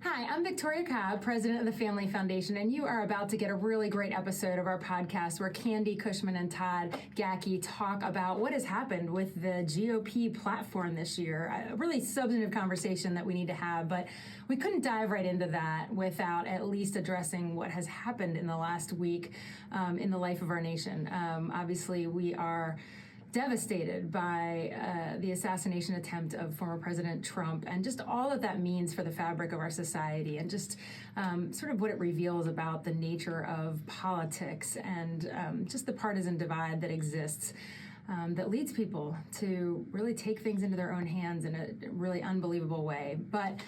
Hi, I'm Victoria Cobb, president of the Family Foundation, and you are about to get a really great episode of our podcast where Candy Cushman and Todd Gackey talk about what has happened with the GOP platform this year. A really substantive conversation that we need to have, but we couldn't dive right into that without at least addressing what has happened in the last week in the life of our nation. Obviously, we are devastated by the assassination attempt of former President Trump and just all that means for the fabric of our society and just sort of what it reveals about the nature of politics and just the partisan divide that exists that leads people to really take things into their own hands in a really unbelievable way. But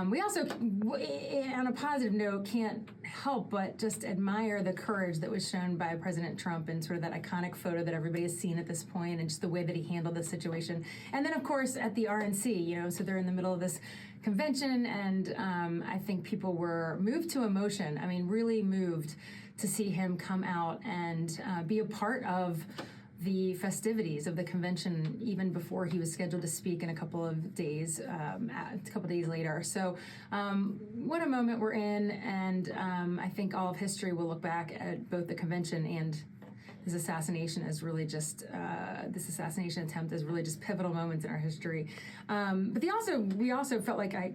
we also, on a positive note, can't help but just admire the courage that was shown by President Trump and sort of that iconic photo that everybody has seen at this point and just the way that he handled the situation. And then, of course, at the RNC, so they're in the middle of this convention, and I think people were moved to emotion. I mean, really moved to see him come out and be a part of the festivities of the convention even before he was scheduled to speak in a couple of days later. So what a moment we're in, and I think all of history will look back at both the convention and his assassination as really just this assassination attempt as really just pivotal moments in our history. But we also felt like I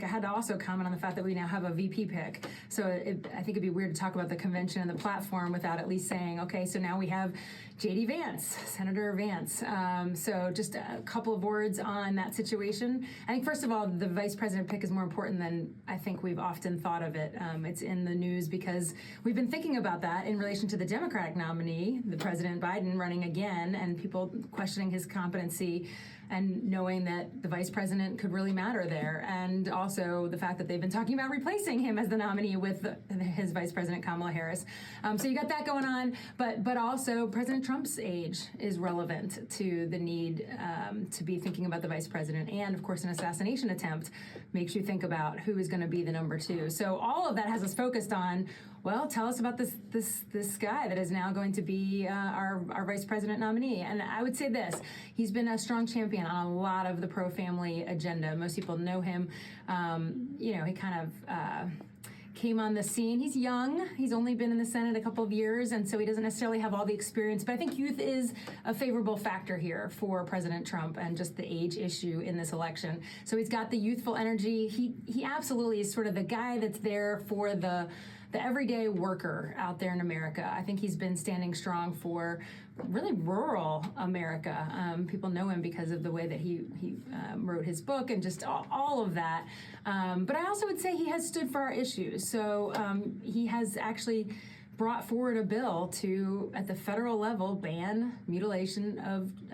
had to also comment on the fact that we now have a VP pick. So I think it'd be weird to talk about the convention and the platform without at least saying, okay, so now we have J.D. Vance, Senator Vance. So just a couple of words on that situation. I think, first of all, the vice president pick is more important than I think we've often thought of it. It's in the news because we've been thinking about that in relation to the Democratic nominee, the President Biden, running again, and people questioning his competency and knowing that the vice president could really matter there. And also the fact that they've been talking about replacing him as the nominee with his vice president, Kamala Harris. So you got that going on, but also President Trump's age is relevant to the need to be thinking about the vice president. And of course, an assassination attempt makes you think about who is going to be the number two. So all of that has us focused on, well, tell us about this guy that is now going to be our vice president nominee. And I would say this, he's been a strong champion on a lot of the pro-family agenda. Most people know him. He kind of came on the scene. He's young. He's only been in the Senate a couple of years, and so he doesn't necessarily have all the experience. But I think youth is a favorable factor here for President Trump and just the age issue in this election. So he's got the youthful energy. He absolutely is sort of the guy that's there for the everyday worker out there in America. I think he's been standing strong for really rural America. People know him because of the way that he wrote his book and just all of that. But I also would say he has stood for our issues. So he has actually brought forward a bill to, at the federal level, ban mutilation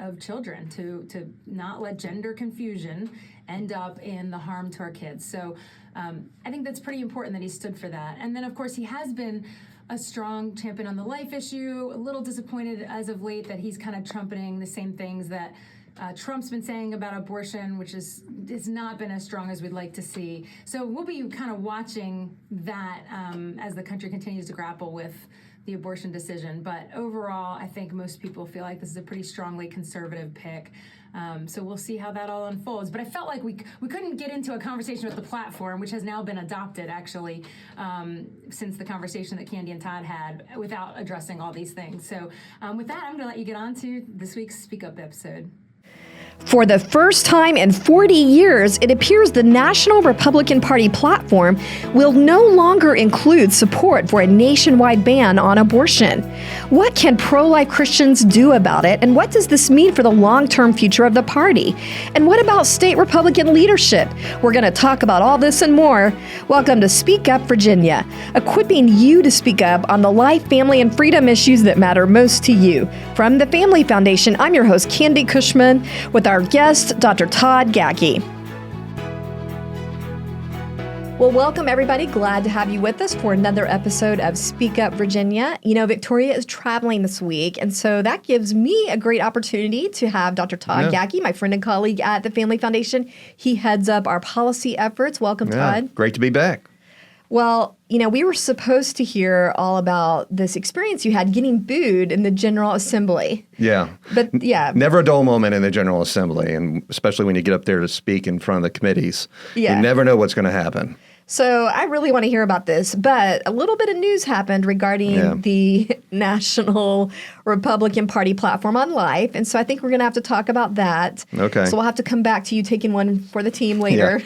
of children, to not let gender confusion end up in the harm to our kids. So I think that's pretty important that he stood for that. And then, of course, he has been a strong champion on the life issue. A little disappointed as of late that he's kind of trumpeting the same things that Trump's been saying about abortion, which has not been as strong as we'd like to see. So we'll be kind of watching that as the country continues to grapple with the abortion decision. But overall, I think most people feel like this is a pretty strongly conservative pick. So we'll see how that all unfolds. But I felt like we couldn't get into a conversation with the platform, which has now been adopted, actually, since the conversation that Candy and Todd had, without addressing all these things. So with that, I'm going to let you get on to this week's Speak Up episode. For the first time in 40 years, it appears the National Republican Party platform will no longer include support for a nationwide ban on abortion. What can pro-life Christians do about it, and what does this mean for the long-term future of the party? And what about state Republican leadership? We're going to talk about all this and more. Welcome to Speak Up Virginia, equipping you to speak up on the life, family, and freedom issues that matter most to you. From the Family Foundation, I'm your host, Candy Cushman, with our guest, Dr. Todd Gackey. Well, welcome everybody. Glad to have you with us for another episode of Speak Up Virginia. Victoria is traveling this week, and so that gives me a great opportunity to have Dr. Todd Gackey, my friend and colleague at the Family Foundation. He heads up our policy efforts. Welcome, Todd. Great to be back. Well, we were supposed to hear all about this experience you had getting booed in the General Assembly. Yeah. But yeah. Never a dull moment in the General Assembly, and especially when you get up there to speak in front of the committees. Yeah. You never know what's going to happen. So I really want to hear about this, but a little bit of news happened regarding the National Republican Party platform on life, and so I think we're going to have to talk about that. Okay. So we'll have to come back to you taking one for the team later.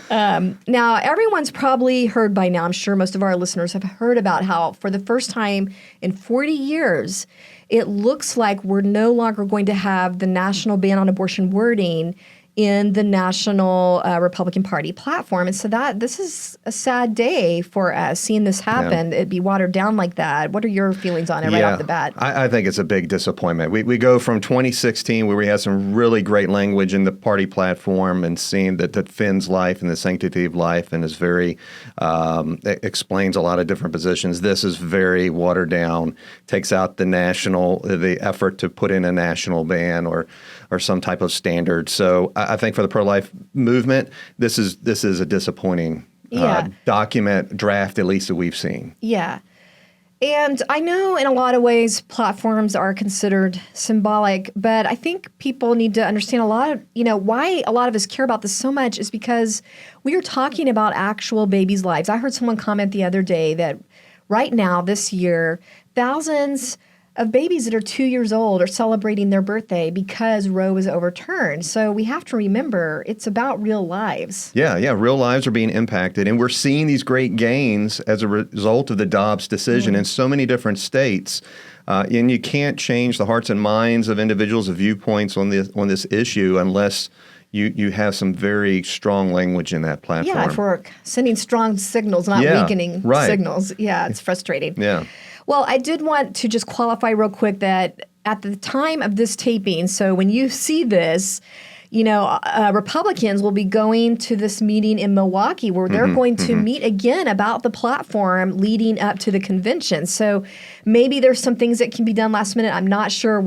Yeah. Now, everyone's probably heard by now, I'm sure most of our listeners have heard about how for the first time in 40 years, it looks like we're no longer going to have the national ban on abortion wording in the National Republican Party platform. And so this is a sad day for us, seeing this happen. It'd be watered down like that. What are your feelings on it right off the bat? I think it's a big disappointment. We go from 2016, where we had some really great language in the party platform and seeing that defends life and the sanctity of life and is very, explains a lot of different positions. This is very watered down, takes out the effort to put in a national ban or some type of standard. So I think for the pro-life movement, this is a disappointing document draft, at least that we've seen. Yeah. And I know in a lot of ways platforms are considered symbolic, but I think people need to understand why a lot of us care about this so much is because we are talking about actual babies' lives. I heard someone comment the other day that right now, this year, thousands of babies that are 2 years old are celebrating their birthday because Roe was overturned. So we have to remember it's about real lives. Yeah, real lives are being impacted. And we're seeing these great gains as a result of the Dobbs decision in so many different states. And you can't change the hearts and minds of individuals, of viewpoints on this issue unless you have some very strong language in that platform. Yeah, if we're sending strong signals, not weakening signals. Yeah, it's frustrating. Yeah. Well, I did want to just qualify real quick that at the time of this taping, so when you see this, Republicans will be going to this meeting in Milwaukee where they're going to meet again about the platform leading up to the convention. So maybe there's some things that can be done last minute. I'm not sure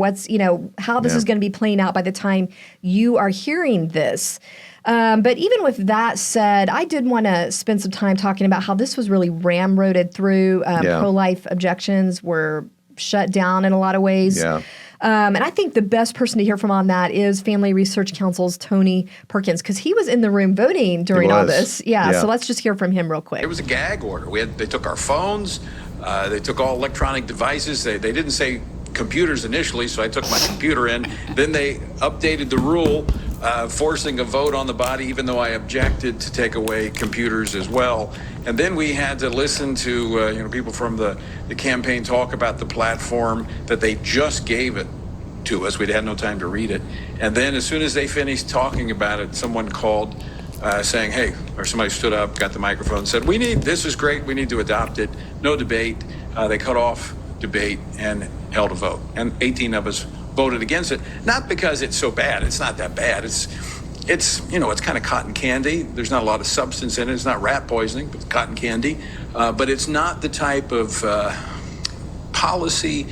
how this is going to be playing out by the time you are hearing this. But even with that said, I did want to spend some time talking about how this was really ramroded through. Pro-life objections were shut down in a lot of ways. Yeah. And I think the best person to hear from on that is Family Research Council's Tony Perkins, because he was in the room voting during all this. Yeah, so let's just hear from him real quick. It was a gag order. They took our phones. They took all electronic devices. They didn't say computers initially, so I took my computer in. Then they updated the rule, forcing a vote on the body, even though I objected to take away computers as well. And then we had to listen to people from the campaign talk about the platform that they just gave it to us. We'd had no time to read it. And then as soon as they finished talking about it, someone called saying, hey, or somebody stood up, got the microphone, said, this is great, we need to adopt it. No debate. They cut off debate and held a vote. And 18 of us voted against it, not because it's so bad. It's not that bad. It's kind of cotton candy. There's not a lot of substance in it. It's not rat poisoning, but it's cotton candy. But it's not the type of policy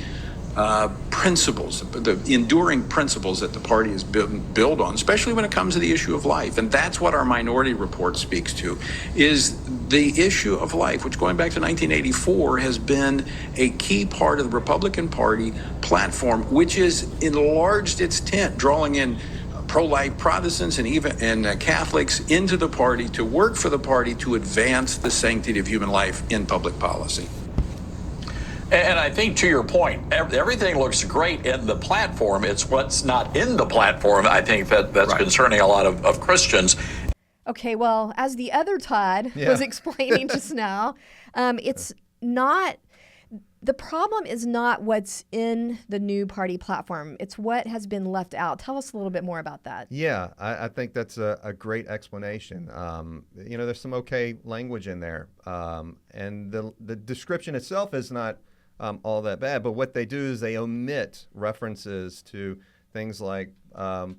principles, the enduring principles that the party is built on, especially when it comes to the issue of life. And that's what our minority report speaks to, is the issue of life, which going back to 1984 has been a key part of the Republican Party platform, which has enlarged its tent, drawing in pro-life Protestants and even Catholics into the party to work for the party to advance the sanctity of human life in public policy. And I think to your point, everything looks great in the platform. It's what's not in the platform, I think, that's concerning a lot of Christians. Okay, well, as the other Todd was explaining just now, it's not, the problem is not what's in the new party platform. It's what has been left out. Tell us a little bit more about that. Yeah, I think that's a great explanation. There's some okay language in there. And the description itself is not all that bad, but what they do is they omit references to things like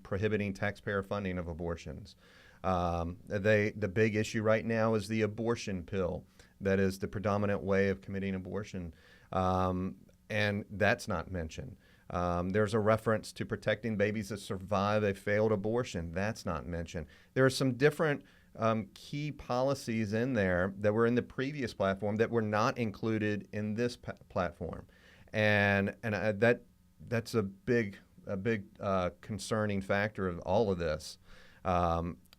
prohibiting taxpayer funding of abortions. The big issue right now is the abortion pill. That is the predominant way of committing abortion, and that's not mentioned. There's a reference to protecting babies that survive a failed abortion. That's not mentioned. There are some different key policies in there that were in the previous platform that were not included in this platform, and that's a big concerning factor of all of this.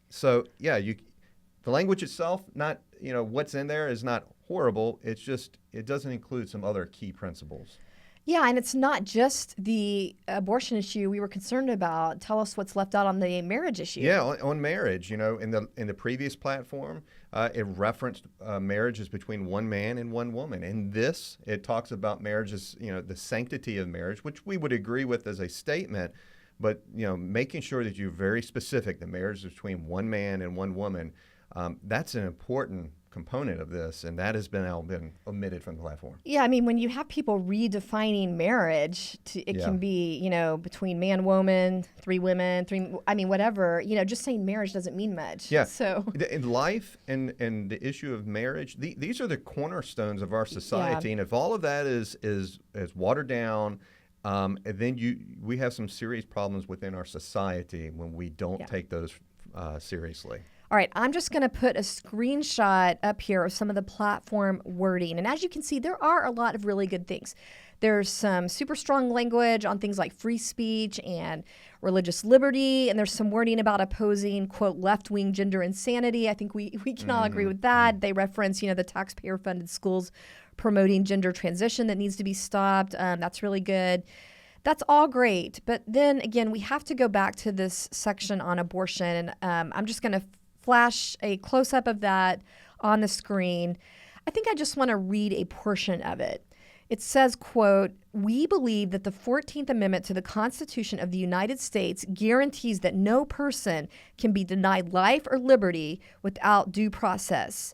So yeah, the language itself, not what's in there is not horrible. It's just it doesn't include some other key principles. Yeah, and it's not just the abortion issue we were concerned about. Tell us what's left out on the marriage issue. Yeah, on marriage, in the previous platform, it referenced marriages between one man and one woman. In this, it talks about marriages, the sanctity of marriage, which we would agree with as a statement, but making sure that you're very specific. The marriage is between one man and one woman. That's an important component of this, and that has been omitted from the platform. Yeah, I mean, when you have people redefining marriage, it can be, between man, woman, three women, whatever. Just saying marriage doesn't mean much. Yeah. So in life and the issue of marriage, these are the cornerstones of our society, Yeah. and if all of that is watered down, and then we have some serious problems within our society when we don't take those seriously. All right, I'm just going to put a screenshot up here of some of the platform wording. And as you can see, there are a lot of really good things. There's some super strong language on things like free speech and religious liberty. And there's some wording about opposing, quote, left-wing gender insanity. I think we can all agree with that. They reference, the taxpayer-funded schools promoting gender transition that needs to be stopped. That's really good. That's all great. But then, again, we have to go back to this section on abortion. And I'm just going to flash a close-up of that on the screen. I think I just want to read a portion of it. It says, quote, "We believe that the 14th Amendment to the Constitution of the United States guarantees that no person can be denied life or liberty without due process."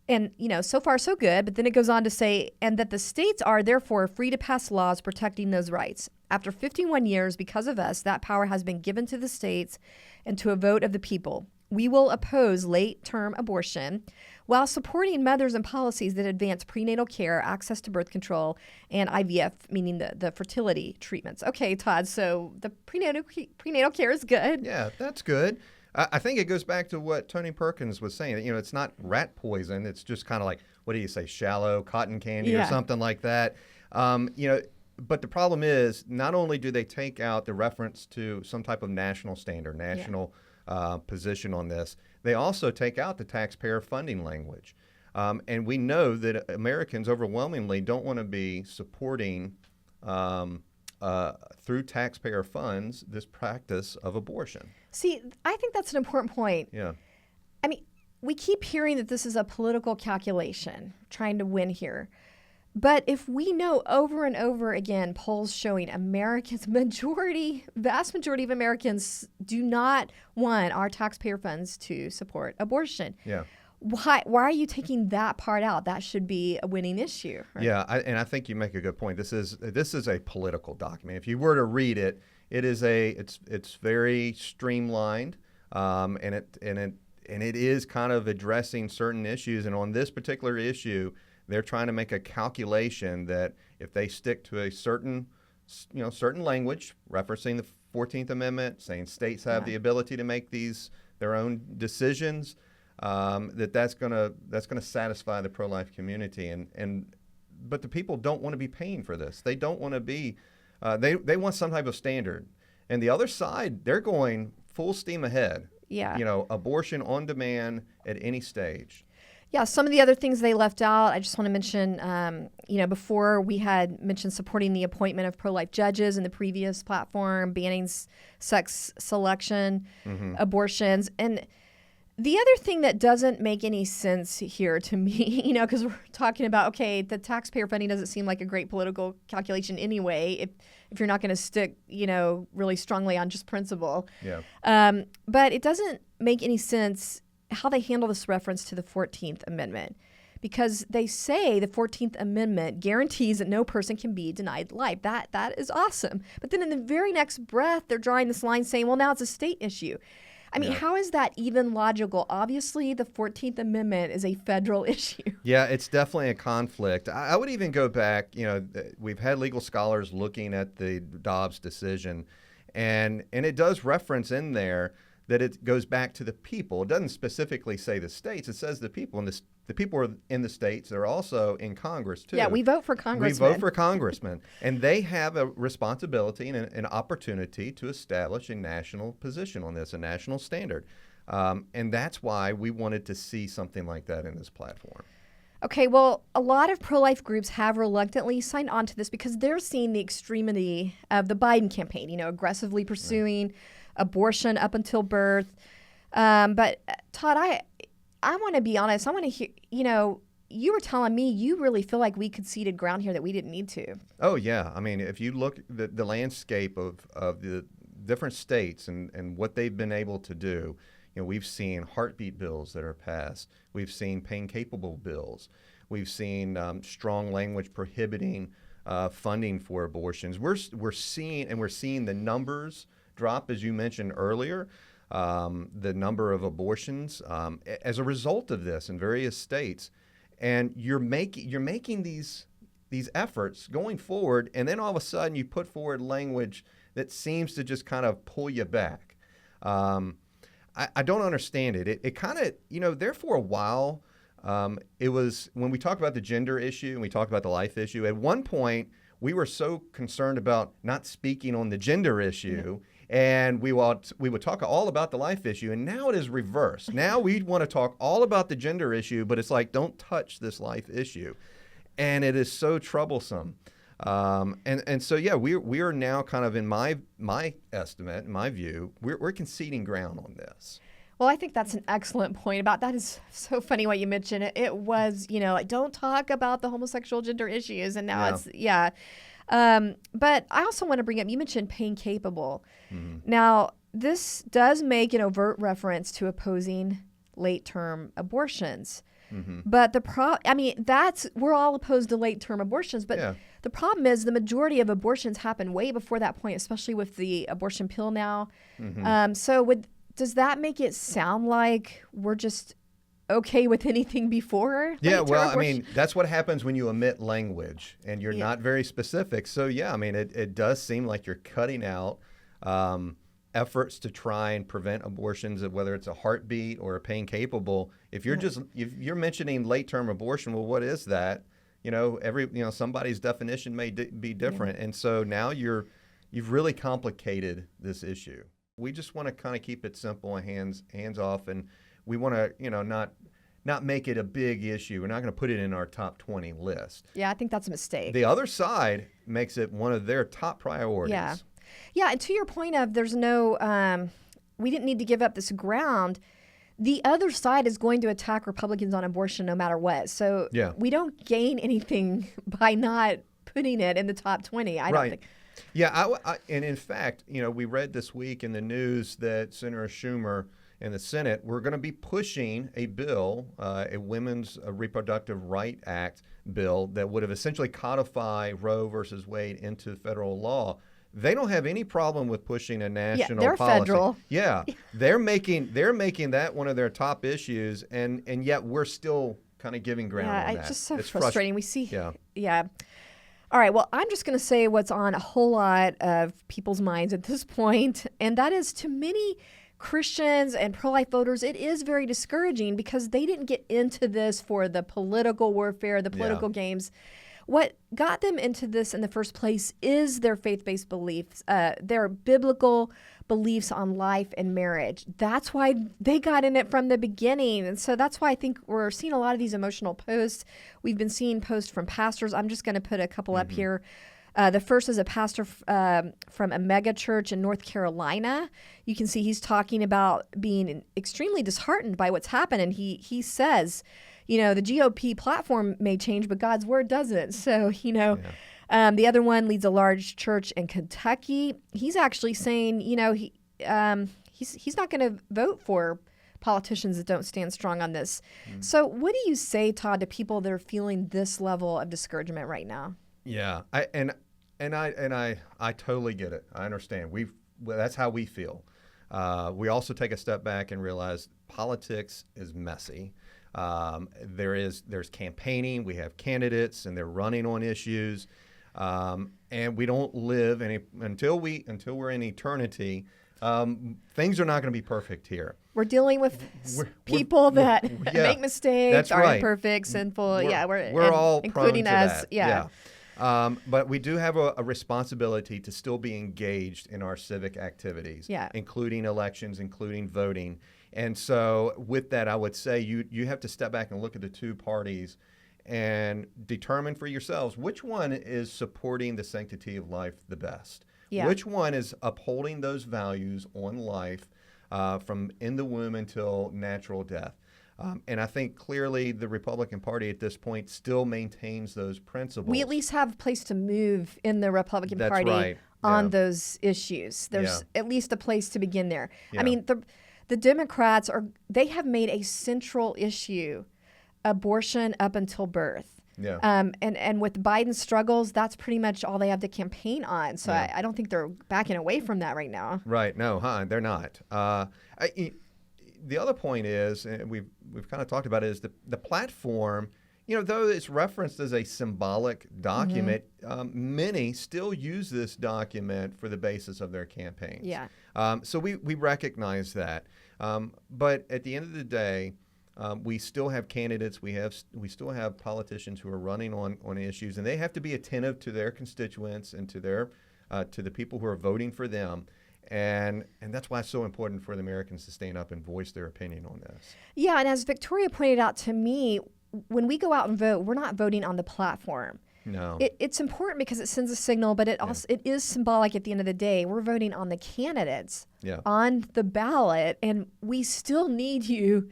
And, so far so good, but then it goes on to say, "and that the states are therefore free to pass laws protecting those rights. After 51 years, because of us, that power has been given to the states and to a vote of the people. We will oppose late-term abortion while supporting mothers and policies that advance prenatal care, access to birth control, and IVF, meaning the fertility treatments." Okay, Todd, so the prenatal care is good. Yeah, that's good. I think it goes back to what Tony Perkins was saying. It's not rat poison. It's just kind of like, what do you say, shallow cotton candy or something like that. But the problem is, not only do they take out the reference to some type of national standard, position on this, they also take out the taxpayer funding language. And we know that Americans overwhelmingly don't want to be supporting, through taxpayer funds, this practice of abortion. See, I think that's an important point. Yeah. I mean, we keep hearing that this is a political calculation, trying to win here. But if we know over and over again, polls showing vast majority of Americans do not want our taxpayer funds to support abortion. Yeah. Why are you taking that part out? That should be a winning issue. Right? Yeah, and I think you make a good point. This is a political document. If you were to read it, it's very streamlined, and it is kind of addressing certain issues. And on this particular issue, they're trying to make a calculation that if they stick to a certain language referencing the 14th Amendment, saying states have the ability to make their own decisions, that's going to satisfy the pro-life community. But the people don't want to be paying for this. They don't want to be. They want some type of standard. And the other side, they're going full steam ahead. Yeah. Abortion on demand at any stage. Yeah, some of the other things they left out, I just want to mention, before we had mentioned supporting the appointment of pro-life judges in the previous platform, banning sex selection, abortions. And the other thing that doesn't make any sense here to me, because we're talking about, okay, the taxpayer funding doesn't seem like a great political calculation anyway, if you're not going to stick, really strongly on just principle. Yeah. But it doesn't make any sense how they handle this reference to the 14th Amendment, because they say the 14th Amendment guarantees that no person can be denied life. That is awesome. But then in the very next breath, they're drawing this line saying, well, now it's a state issue. I mean, how is that even logical? Obviously, the 14th Amendment is a federal issue. Yeah, it's definitely a conflict. I would even go back, we've had legal scholars looking at the Dobbs decision, and it does reference in there that it goes back to the people. It doesn't specifically say the states. It says the people. And the people are in the states. They're also in Congress, too. Yeah, we vote for congressmen. We vote for congressmen. And they have a responsibility and an opportunity to establish a national position on this, a national standard. And that's why we wanted to see something like that in this platform. Okay, well, a lot of pro-life groups have reluctantly signed on to this because they're seeing the extremity of the Biden campaign, aggressively pursuing abortion up until birth. But Todd, I want to be honest. I want to hear, you were telling me you really feel like we conceded ground here that we didn't need to. Oh, yeah. I mean, if you look at the landscape of the different states and what they've been able to do, we've seen heartbeat bills that are passed. We've seen pain-capable bills. We've seen strong language prohibiting funding for abortions. We're seeing the numbers drop, as you mentioned earlier, the number of abortions as a result of this in various states. And you're making these efforts going forward, and then all of a sudden you put forward language that seems to just kind of pull you back. I don't understand it. It kind of, there for a while, it was when we talk about the gender issue and we talk about the life issue, at one point we were so concerned about not speaking on the gender issue, and we would talk all about the life issue, and now it is reversed. Now we want to talk all about the gender issue, but it's like, don't touch this life issue. And it is so troublesome. And so, yeah, we are now kind of, in my estimate, in my view, we're conceding ground on this. Well, I think that's an excellent point about that. Is so funny what you mentioned. It was, like, don't talk about the homosexual gender issues. And now it's. But I also want to bring up, you mentioned pain capable. Mm-hmm. Now, this does make an overt reference to opposing late-term abortions. Mm-hmm. But we're all opposed to late-term abortions, but the problem is the majority of abortions happen way before that point, especially with the abortion pill now. Mm-hmm. Does that make it sound like we're just okay with anything before? Yeah, well, I mean, that's what happens when you omit language and you're not very specific. So, yeah, I mean, it does seem like you're cutting out efforts to try and prevent abortions, whether it's a heartbeat or a pain capable. If you're mentioning late-term abortion, well, what is that? Somebody's definition may be different. And so now you've really complicated this issue. We just want to kind of keep it simple and hands off, and we want to, not make it a big issue. We're not going to put it in our top 20 list. Yeah, I think that's a mistake. The other side makes it one of their top priorities. Yeah, and to your point of there's no, we didn't need to give up this ground. The other side is going to attack Republicans on abortion no matter what. So we don't gain anything by not putting it in the top 20. I don't think. Yeah, and in fact, we read this week in the news that Senator Schumer in the Senate, we're going to be pushing a bill, a Women's Reproductive Right Act bill that would have essentially codified Roe versus Wade into federal law. They don't have any problem with pushing a national they're policy. Federal. Yeah, they're making that one of their top issues, and yet we're still kind of giving ground on that. It's just so frustrating. We see. Yeah. All right, well, I'm just going to say what's on a whole lot of people's minds at this point, and that is, to many Christians and pro-life voters, it is very discouraging because they didn't get into this for the political warfare, the political games. What got them into this in the first place is their faith-based beliefs, their biblical beliefs on life and marriage. That's why they got in it from the beginning. And so that's why I think we're seeing a lot of these emotional posts. We've been seeing posts from pastors. I'm just going to put a couple up here. The first is a pastor from a mega church in North Carolina. You can see he's talking about being extremely disheartened by what's happened. And he says, the GOP platform may change, but God's word doesn't. So, the other one leads a large church in Kentucky. He's actually saying, he's not going to vote for politicians that don't stand strong on this. So what do you say, Todd, to people that are feeling this level of discouragement right now? Yeah, I totally get it. I understand. That's how we feel. We also take a step back and realize politics is messy. There's campaigning. We have candidates, and they're running on issues. And we don't live until we're in eternity. Things are not going to be perfect here. We're dealing with people that make mistakes, that's are right. imperfect, sinful. We're all including prone to us. that. Yeah. But we do have a responsibility to still be engaged in our civic activities, including elections, including voting. And so with that, I would say you have to step back and look at the two parties and determine for yourselves which one is supporting the sanctity of life the best. Yeah. Which one is upholding those values on life from in the womb until natural death. And I think clearly the Republican Party at this point still maintains those principles. We at least have a place to move in the Republican Party on those issues. There's at least a place to begin there. Yeah. I mean, the Democrats they have made a central issue abortion up until birth. Yeah. And with Biden's struggles, that's pretty much all they have to campaign on. So I don't think they're backing away from that right now. Right. No, they're not. The other point is, and we've kind of talked about it, is the platform, though it's referenced as a symbolic document, many still use this document for the basis of their campaigns. Yeah. So we recognize that. But at the end of the day, we still have candidates. We still have politicians who are running on issues, and they have to be attentive to their constituents and to the people who are voting for them. And that's why it's so important for the Americans to stand up and voice their opinion on this. Yeah, and as Victoria pointed out to me, when we go out and vote, we're not voting on the platform. No. It's important because it sends a signal, but it is symbolic at the end of the day. We're voting on the candidates on the ballot, and we still need you.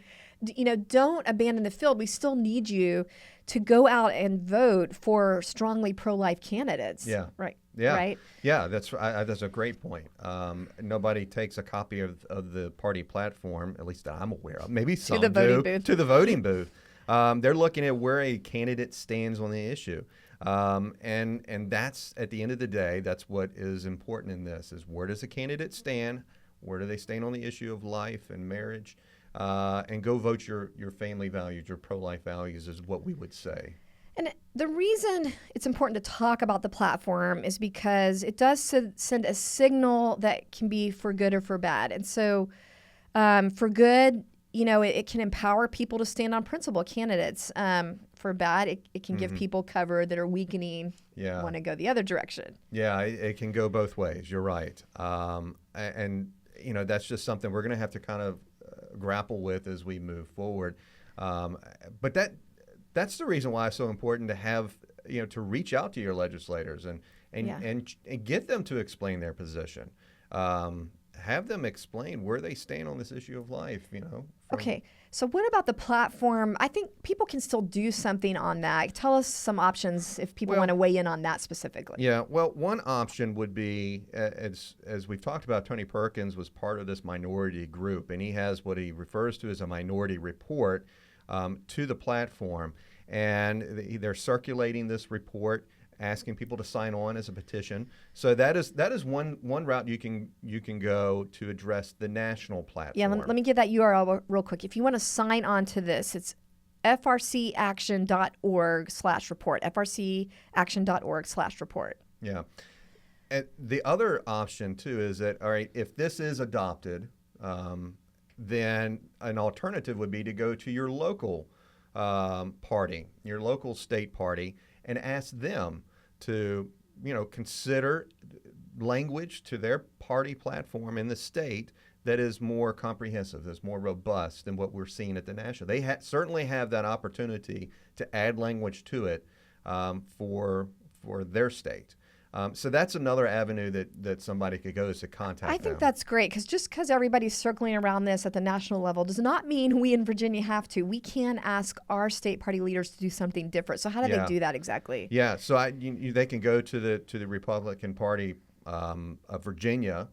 Don't abandon the field. We still need you to go out and vote for strongly pro-life candidates. Yeah. Right. Yeah. Right. Yeah. That's a great point. Nobody takes a copy of the party platform, at least that I'm aware of. Maybe some to the voting booth. They're looking at where a candidate stands on the issue. And that's, at the end of the day, that's what is important in this, is where does a candidate stand? Where do they stand on the issue of life and marriage? And go vote your family values, your pro-life values, is what we would say. And the reason it's important to talk about the platform is because it does send a signal that can be for good or for bad. And so for good, it can empower people to stand on principle, candidates. For bad, it can give people cover that are weakening, want to go the other direction. Yeah, it can go both ways. You're right. And that's just something we're going to have to kind of grapple with as we move forward. But that's the reason why it's so important to have, to reach out to your legislators and get them to explain their position. Have them explain where they stand on this issue of life, Okay, so what about the platform? I think people can still do something on that. Tell us some options if people want to weigh in on that specifically. Yeah, well, one option would be, as we've talked about, Tony Perkins was part of this minority group, and he has what he refers to as a minority report to the platform. And they're circulating this report, asking people to sign on as a petition. So that is one route you can go to address the national platform. Yeah, let me get that URL real quick. If you want to sign on to this, it's frcaction.org/report. frcaction.org/report. Yeah. And the other option too is that, all right, if this is adopted, then an alternative would be to go to your local party, your local state party, and ask them to, consider language to their party platform in the state that is more comprehensive, that's more robust than what we're seeing at the national. They certainly have that opportunity to add language to it for their state. So that's another avenue that somebody could go is to contact them. I think that's great, because just because everybody's circling around this at the national level does not mean we in Virginia have to. We can ask our state party leaders to do something different. So how do they do that exactly? Yeah, so they can go to the Republican Party of Virginia,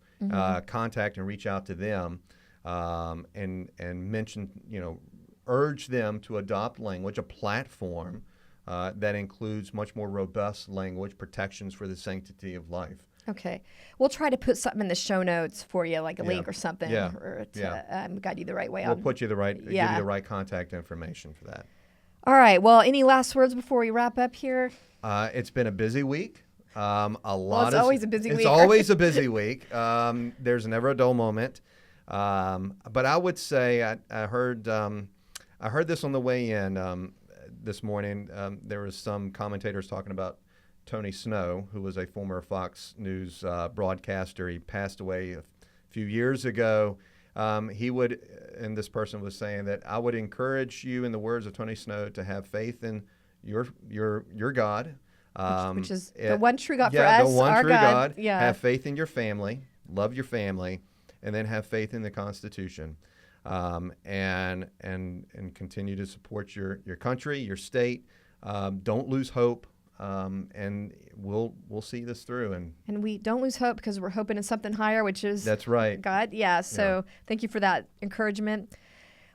contact and reach out to them, and mention, urge them to adopt language, a platform that includes much more robust language, protections for the sanctity of life. Okay. We'll try to put something in the show notes for you, like a link or something, or to guide you the right way. We'll put you give you the right contact information for that. All right. Well, any last words before we wrap up here? It's been a busy week. A lot. It's always a busy week. It's always a busy week. There's never a dull moment. But I would say I heard this on the way in this morning. There was some commentators talking about Tony Snow, who was a former Fox News broadcaster. He passed away a few years ago. And this person was saying that I would encourage you, in the words of Tony Snow, to have faith in your God. Which is the one true God for us, the one our true God. God. Have faith in your family, love your family, and then have faith in the Constitution, and continue to support your country, your state. Don't lose hope, and we'll see this through. And we don't lose hope because we're hoping in something higher, which is that's right, God. Yeah. So thank you for that encouragement.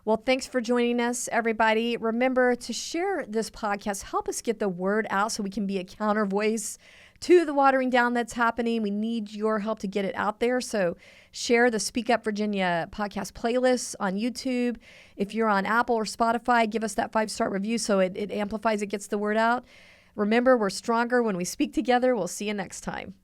Well, thanks for joining us, everybody. Remember to share this podcast. Help us get the word out so we can be a counter voice to the watering down that's happening. We need your help to get it out there. So share the Speak Up Virginia podcast playlists on YouTube. If you're on Apple or Spotify, give us that 5-star review so it amplifies, it gets the word out. Remember, we're stronger when we speak together. We'll see you next time.